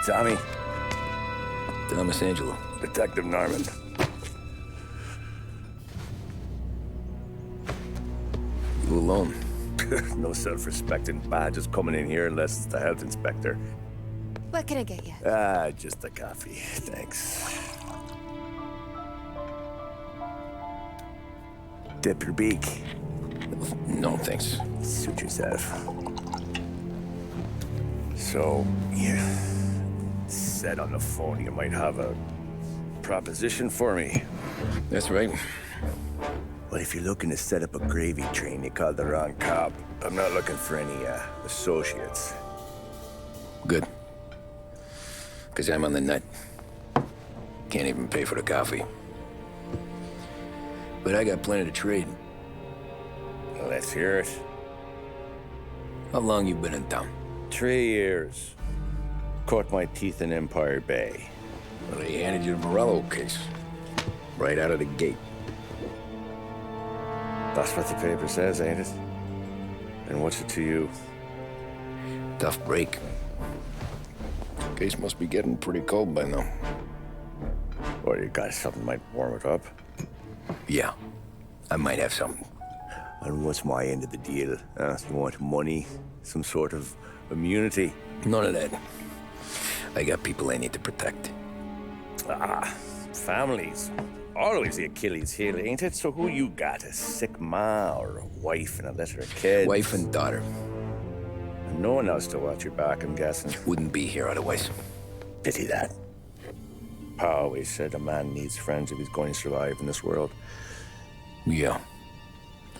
Tommy. Thomas Angelo. Detective Norman. You alone? No self-respecting badges coming in here unless it's the health inspector. What can I get you? Just a coffee, thanks. Dip your beak. No, thanks. Suit yourself. So, you said on the phone you might have a proposition for me. That's right. Well, if you're looking to set up a gravy train, you called the wrong cop. I'm not looking for any, associates. Good. Because I'm on the nut. Can't even pay for the coffee. But I got plenty to trade. Let's hear it. How long you been in town? 3 years. Caught my teeth in Empire Bay. Well, they handed you the Morello case. Right out of the gate. That's what the paper says, ain't it? And what's it to you? Tough break. Case must be getting pretty cold by now. Or you got something might warm it up? Yeah, I might have something. And what's my end of the deal? You want money? Some sort of immunity? None of that. I got people I need to protect. Families. Always the Achilles heel, ain't it? So who you got? A sick ma or a wife and a litter of kids? Wife and daughter. And no one else to watch your back, I'm guessing. Wouldn't be here otherwise. Pity that. Pa always said a man needs friends if he's going to survive in this world. Yeah.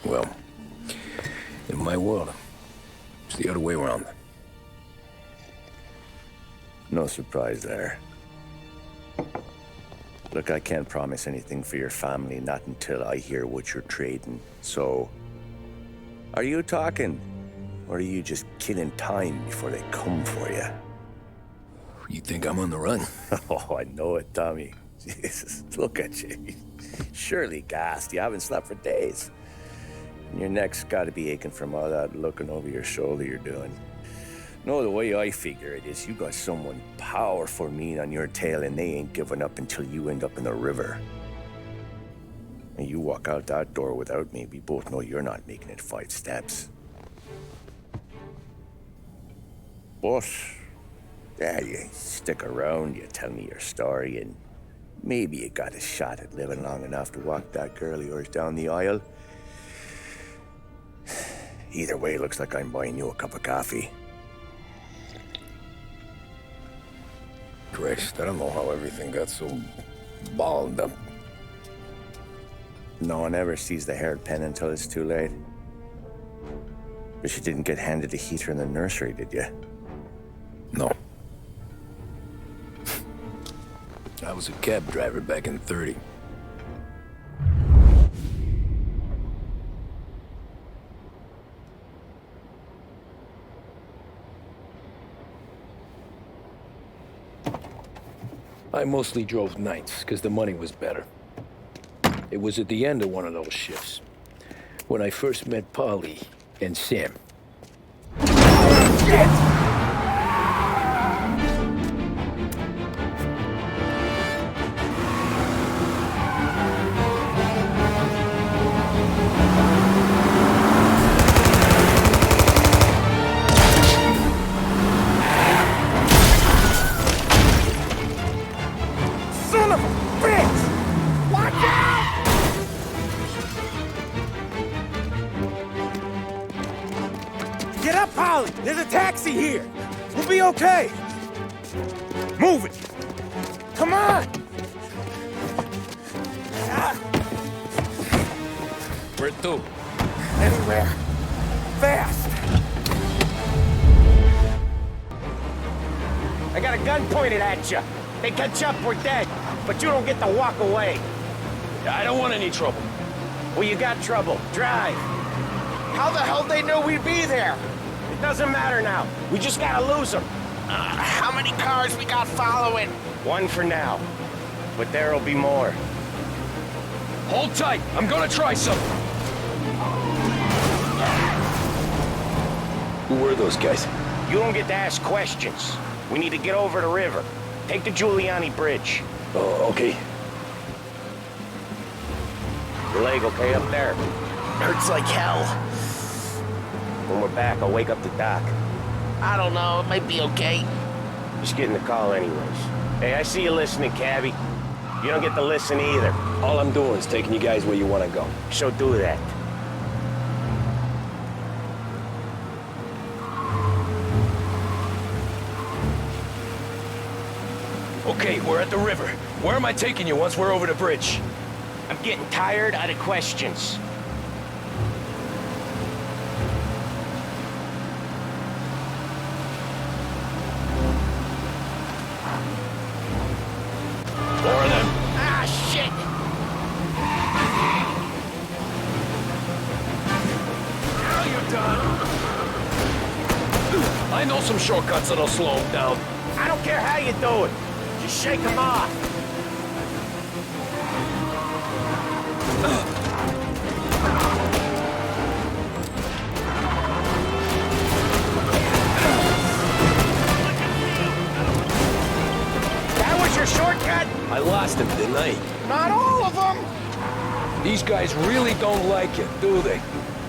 Well, in my world, it's the other way around. No surprise there. Look, I can't promise anything for your family, not until I hear what you're trading. So, are you talking? Or are you just killing time before they come for you? You think I'm on the run? Oh, I know it, Tommy. Jesus, look at you. Surely gassed. You haven't slept for days. And your neck's got to be aching from all that looking over your shoulder you're doing. No, the way I figure it is you got someone powerful mean on your tail and they ain't giving up until you end up in the river. And you walk out that door without me, we both know you're not making it 5 steps. But, yeah, you stick around, you tell me your story, and maybe you got a shot at living long enough to walk that girl of yours down the aisle. Either way, looks like I'm buying you a cup of coffee. Christ, I don't know how everything got so balled up. No one ever sees the hairpin until it's too late. But you didn't get handed a heater in the nursery, did you? No. I was a cab driver back in '30. I mostly drove nights, because the money was better. It was at the end of one of those shifts, when I first met Polly and Sam. Shit! Get up, Polly! There's a taxi here! We'll be okay! Move it! Come on! Where to? Anywhere. Fast! I got a gun pointed at you. They catch up, we're dead. But you don't get to walk away. I don't want any trouble. Well, you got trouble. Drive. How the hell they know we'd be there? It doesn't matter now. We just gotta lose them. How many cars we got following? One for now. But there'll be more. Hold tight. I'm gonna try something. Who were those guys? You don't get to ask questions. We need to get over the river. Take the Giuliani Bridge. Oh, okay. Your leg okay up there? Hurts like hell. When we're back, I'll wake up the doc. I don't know, it might be okay. Just getting the call anyways. Hey, I see you listening, Cabby. You don't get to listen either. All I'm doing is taking you guys where you want to go. So do that. Okay, we're at the river. Where am I taking you once we're over the bridge? I'm getting tired of the questions. More of them. Ah, shit! Now you're done. I know some shortcuts that'll slow them down. I don't care how you do it. Just shake them off. That was your shortcut? I lost him, didn't I? Not all of them! These guys really don't like it, do they?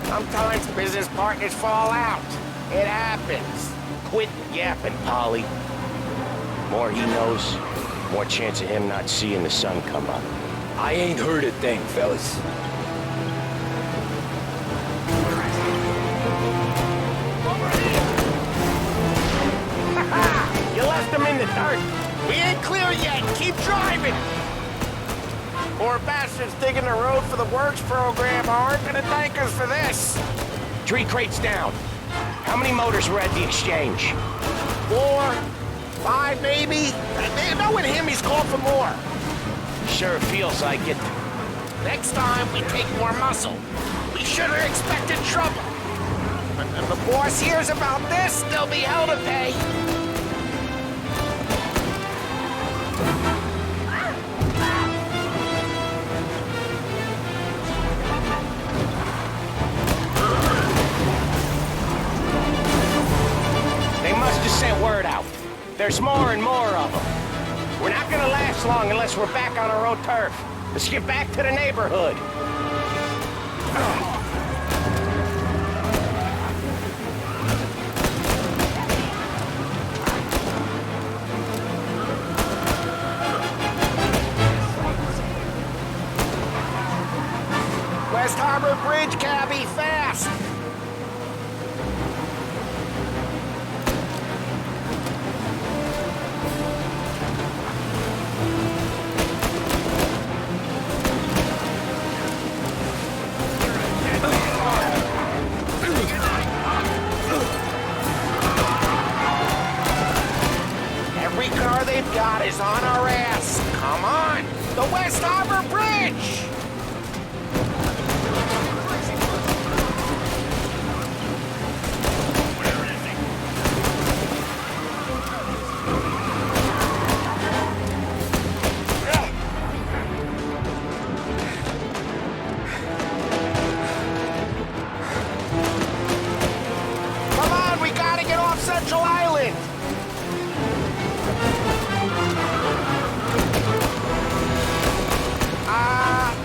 Sometimes business partners fall out. It happens. Quit yapping, Polly. More he knows, more chance of him not seeing the sun come up. I ain't heard a thing, fellas. You left him in the dirt. We ain't clear yet, keep driving! Poor bastards digging the road for the works program aren't gonna thank us for this. Tree crates down. How many motors were at the exchange? 4, 5 maybe? Knowing him, he's called for more. Sure feels like it. Next time, we take more muscle. We should have expected trouble. But if the boss hears about this, there'll be hell to pay. They must have sent word out. There's more and more of them. We're not gonna last long unless we're back on our own turf. Let's get back to the neighborhood. West Harbor Bridge, cabby, fast! Every car they've got is on our ass. Come on! The West Harbor Bridge! Come on, we gotta get off Central Island!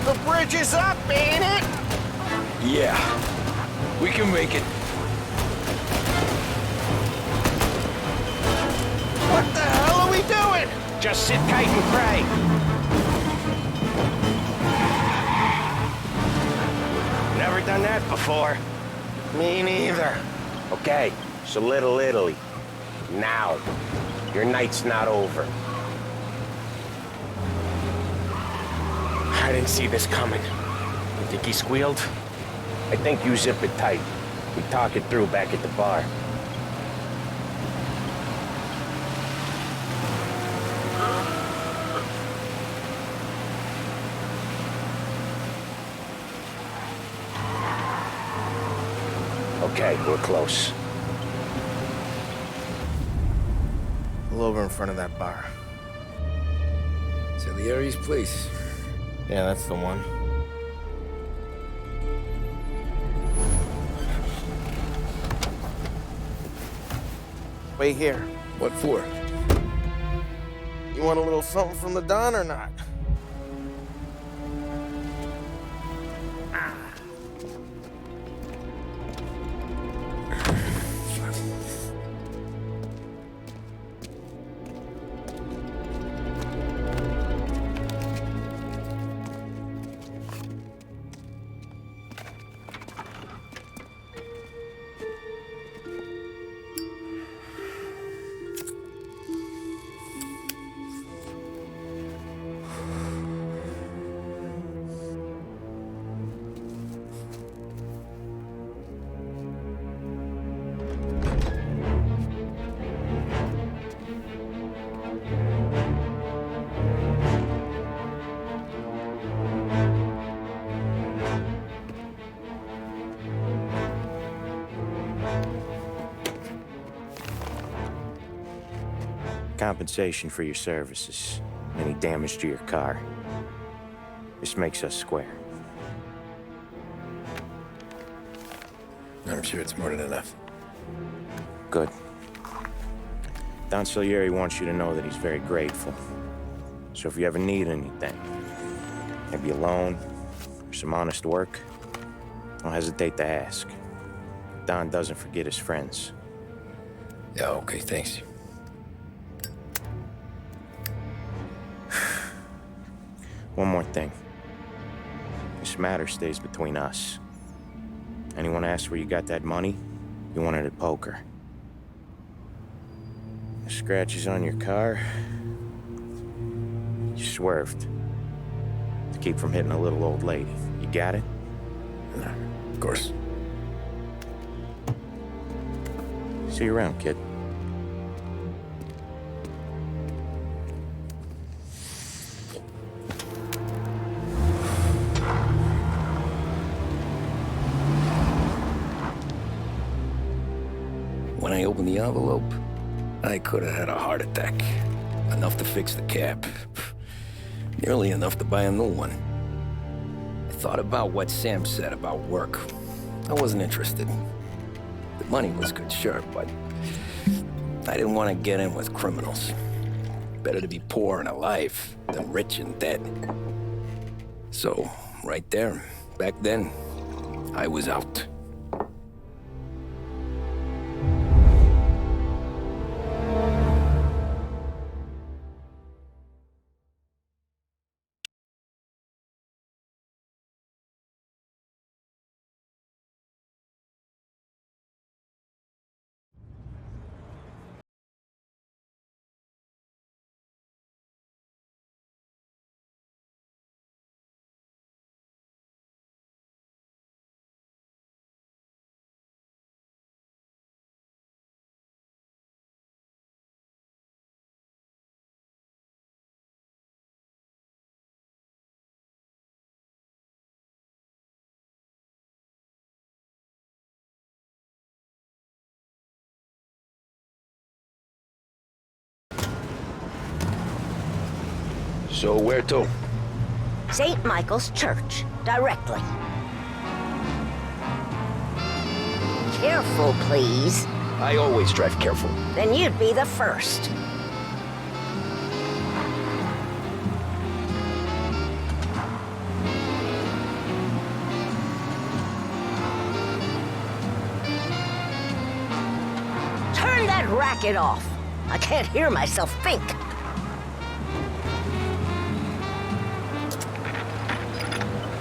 The bridge is up, ain't it? Yeah. We can make it. What the hell are we doing? Just sit tight and pray. Never done that before. Me neither. Okay, so Little Italy. Now. Your night's not over. I didn't see this coming. You think he squealed? I think you zip it tight. We talk it through back at the bar. Okay, we're close. Pull over in front of that bar. Salieri's place. Yeah, that's the one. Wait here. What for? You want a little something from the Don or not? Compensation for your services. Any damage to your car. This makes us square. I'm sure it's more than enough. Good. Don Salieri wants you to know that he's very grateful. So if you ever need anything, maybe a loan or some honest work, don't hesitate to ask. Don doesn't forget his friends. Yeah, okay, thanks. One more thing. This matter stays between us. Anyone asks where you got that money, you won it at poker. The scratches on your car, you swerved to keep from hitting a little old lady. You got it? No, of course. See you around, kid. When I opened the envelope, I could have had a heart attack. Enough to fix the cap. Nearly enough to buy a new one. I thought about what Sam said about work. I wasn't interested. The money was good, sure, but I didn't want to get in with criminals. Better to be poor and alive than rich and dead. So, right there, back then, I was out. So where to? St. Michael's Church, directly. Careful, please. I always drive careful. Then you'd be the first. Turn that racket off. I can't hear myself think.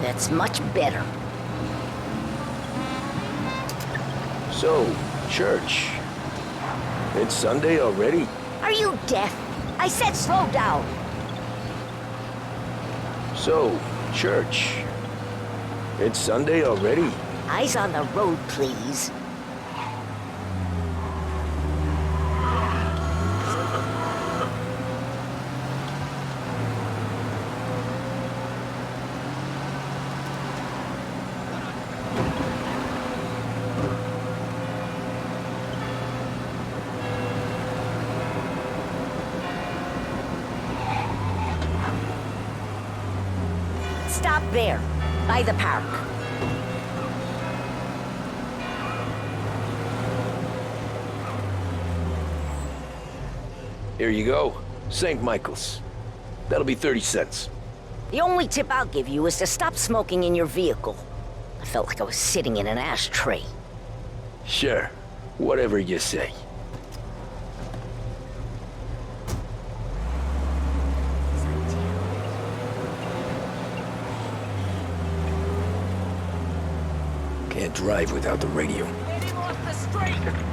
That's much better. So, church. It's Sunday already? Are you deaf? I said slow down. So, church. It's Sunday already? Eyes on the road, please. Stop there, by the park. Here you go. St. Michael's. That'll be 30 cents. The only tip I'll give you is to stop smoking in your vehicle. I felt like I was sitting in an ashtray. Sure. Whatever you say. Can't drive without the radio. Getting off the street!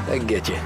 I can get you.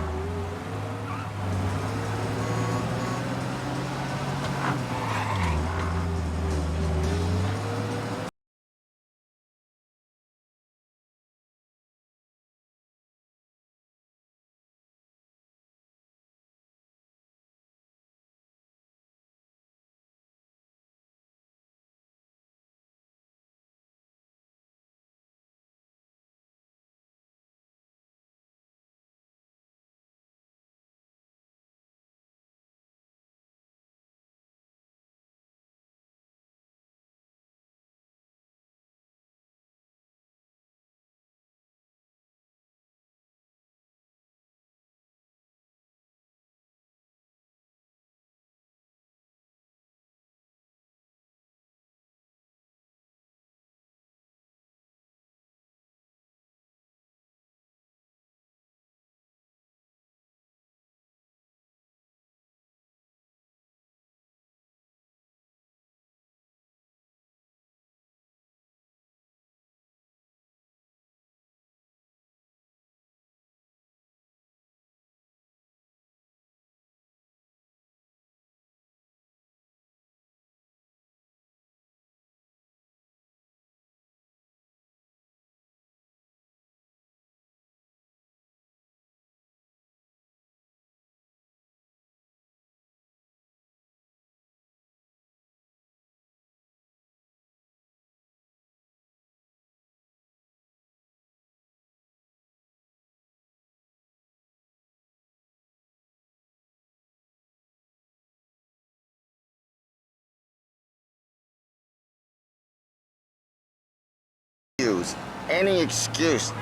Any excuse.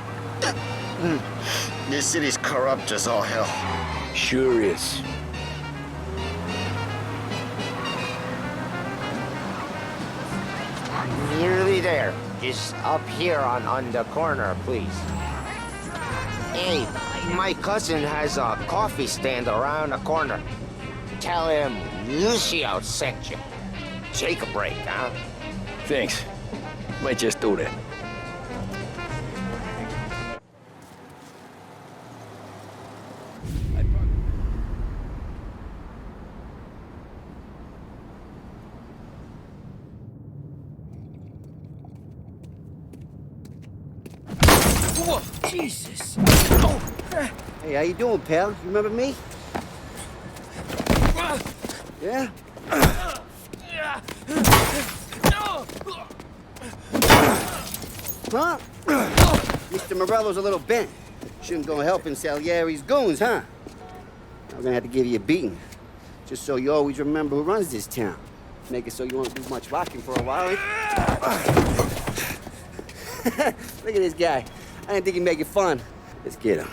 This city's corrupt as all hell. Sure is. Nearly there. Just up here on the corner, please. Hey, my cousin has a coffee stand around the corner. Tell him Lucio sent you. Take a break, huh? Thanks. Might just do that. Whoa, Jesus! Hey, how you doing, pal? You remember me? Yeah? Huh? Mr. Morello's a little bent. Shouldn't go helping Salieri's goons, huh? I'm gonna have to give you a beating. Just so you always remember who runs this town. Make it so you won't do much rocking for a while. Look at this guy. I didn't think he'd make it fun. Let's get him.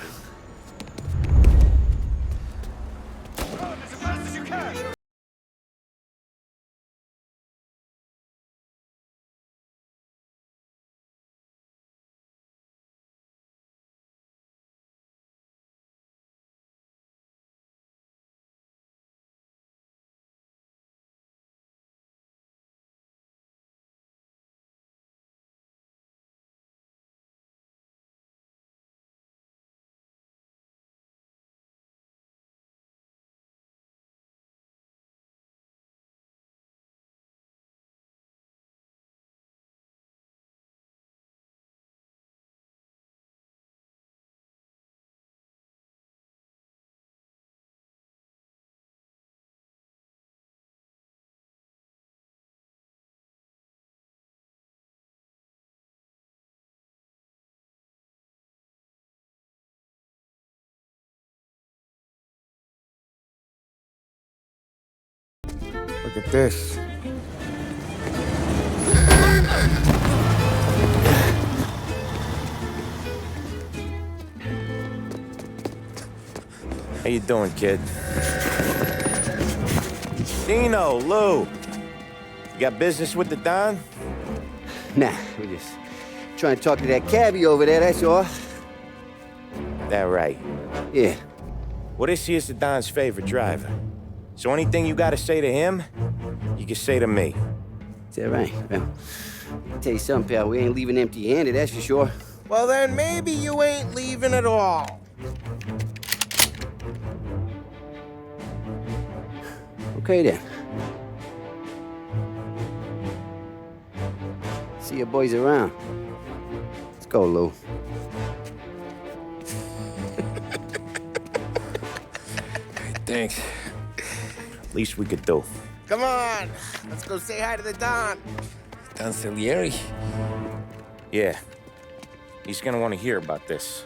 Look at this. How you doing, kid? Dino, Lou. You got business with the Don? Nah, we're just trying to talk to that cabbie over there, that's all. That right. Yeah. Well, this here's the Don's favorite driver. So anything you gotta say to him, you can say to me. Is that right? Well, I'll tell you something, pal. We ain't leaving empty-handed, that's for sure. Well, then maybe you ain't leaving at all. Okay, then. See your boys around. Let's go, Lou. Thanks. Least we could do. Come on, let's go say hi to the Don. Don Salieri? Yeah. He's gonna want to hear about this.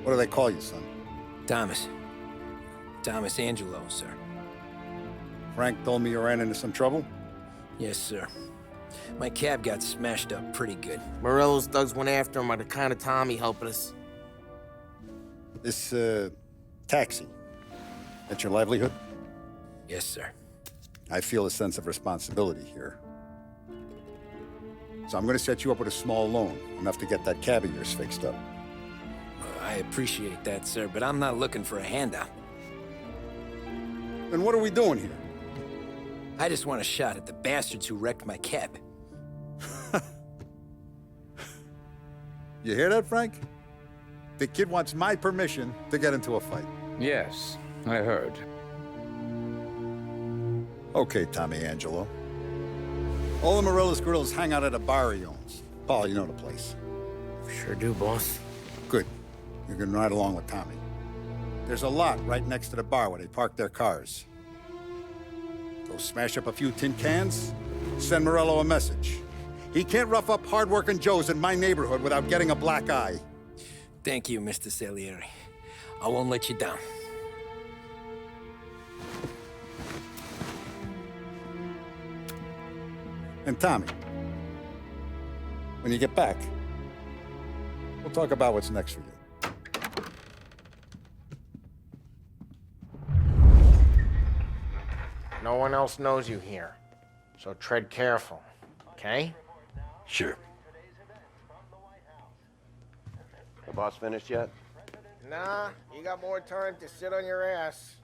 What do they call you, son? Thomas. Thomas Angelo, sir. Frank told me you ran into some trouble? Yes, sir. My cab got smashed up pretty good. Morello's thugs went after him on account of Tommy helping us. This, taxi, that's your livelihood? Yes, sir. I feel a sense of responsibility here. So I'm gonna set you up with a small loan, enough to get that cab of yours fixed up. I appreciate that, sir, but I'm not looking for a handout. Then what are we doing here? I just want a shot at the bastards who wrecked my cab. You hear that, Frank? The kid wants my permission to get into a fight. Yes, I heard. Okay, Tommy Angelo. All the Morello's girls hang out at a bar he owns. Paul, you know the place. Sure do, boss. Good. You can ride along with Tommy. There's a lot right next to the bar where they park their cars. Go smash up a few tin cans, send Morello a message. He can't rough up hard-working Joes in my neighborhood without getting a black eye. Thank you, Mr. Salieri. I won't let you down. And Tommy, when you get back, we'll talk about what's next for you. No one else knows you here, so tread careful, okay? Sure. The boss finished yet? Nah, you got more time to sit on your ass.